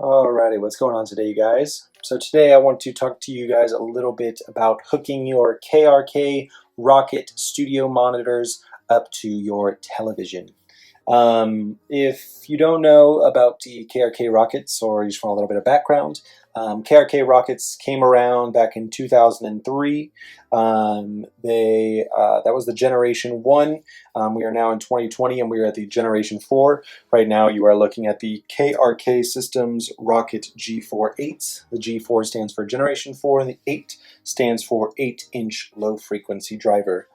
Alrighty, what's going on today, you guys? So today I want to talk to you guys a little bit about hooking your KRK Rokit studio monitors up to your television. If you don't know about the KRK Rokits, or you just want a little bit of background, KRK Rokits came around back in 2003. That was the Generation 1. We are now in 2020 and we are at the Generation 4. Right now you are looking at the KRK Systems ROKIT G4 8. The G4 stands for Generation 4 and the 8 stands for 8-inch low frequency driver.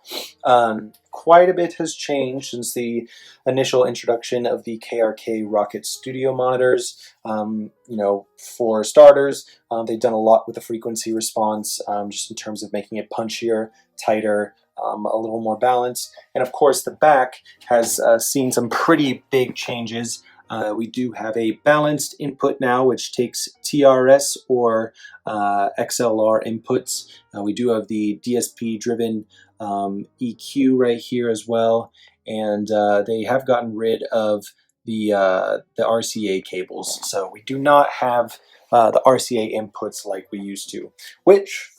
Quite a bit has changed since the initial introduction of the KRK Rokit studio monitors. For starters, they've done a lot with the frequency response, just in terms of making it punchier, tighter, a little more balanced. And of course, the back has seen some pretty big changes. We do have a balanced input now, which takes TRS or XLR inputs. We do have the DSP-driven EQ right here as well, and they have gotten rid of the RCA cables. So we do not have the RCA inputs like we used to, which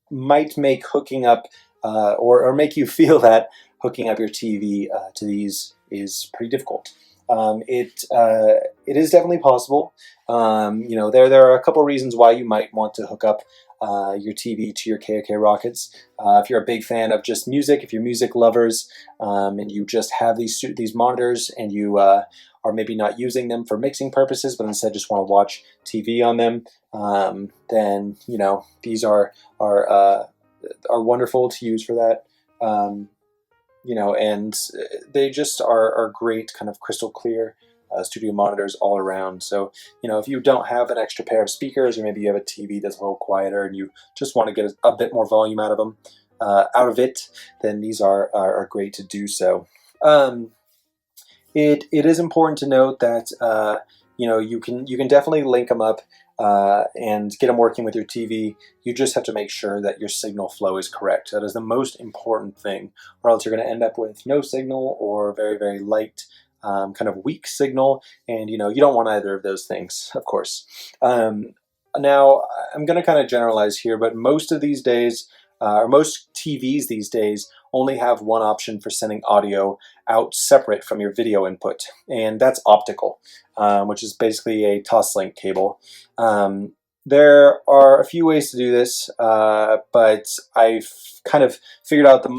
might make hooking up or make you feel that hooking up your TV to these is pretty difficult. It is definitely possible. There are a couple reasons why you might want to hook up your TV to your KRK Rokits. If you're a big fan of just music, if you're music lovers, and you just have these monitors and you are maybe not using them for mixing purposes, but instead just want to watch TV on them, then these are wonderful to use for that. And they just are great, kind of crystal clear studio monitors all around. So, if you don't have an extra pair of speakers, or maybe you have a TV that's a little quieter and you just want to get a bit more volume out of it, then these are great to do so. It is important to note that you can definitely link them up and get them working with your TV. You just have to make sure that your signal flow is correct. That is the most important thing, or else you're going to end up with no signal or very, very light, kind of weak signal, and you don't want either of those things, of course. Now, I'm going to kind of generalize here, but most of these days, or most TVs these days, only have one option for sending audio out separate from your video input, and that's optical, which is basically a toslink cable. There are a few ways to do this, but I've kind of figured out the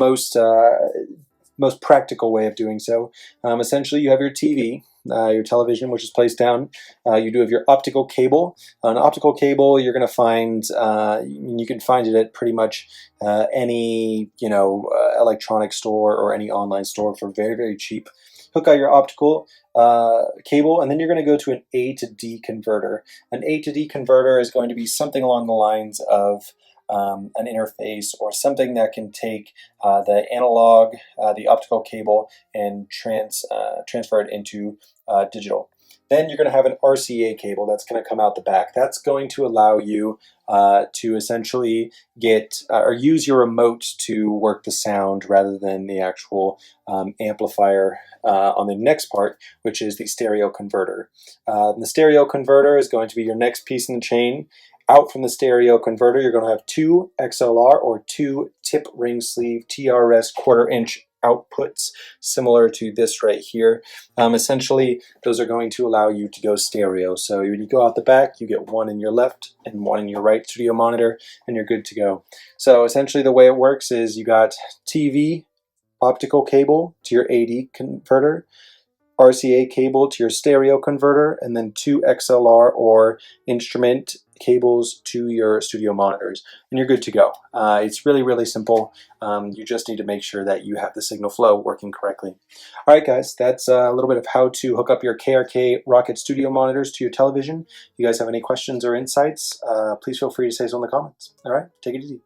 most practical way of doing so. Essentially, you have your TV, your television, which is placed down. You do have your optical cable. An optical cable, you're going to find, you can find it at pretty much any electronic store or any online store for very, very cheap. Hook out your optical cable, and then you're going to go to an A to D converter. An A to D converter is going to be something along the lines of an interface, or something that can take the analog, the optical cable, and transfer it into digital. Then you're going to have an RCA cable that's going to come out the back. That's going to allow you to essentially get or use your remote to work the sound rather than the actual amplifier on the next part, which is the stereo converter. The stereo converter is going to be your next piece in the chain. Out from the stereo converter, you're going to have two XLR or two tip ring sleeve TRS 1/4 inch outputs, similar to this right here. Essentially, those are going to allow you to go stereo. So when you go out the back, you get one in your left and one in your right studio monitor, and you're good to go. So essentially, the way it works is you got TV optical cable to your AD converter, RCA cable to your stereo converter, and then two XLR or instrument cables to your studio monitors, and you're good to go. It's really, really simple. You just need to make sure that you have the signal flow working correctly. All right, guys, that's a little bit of how to hook up your KRK Rokit studio monitors to your television. If you guys have any questions or insights, please feel free to say so in the comments. All right, take it easy.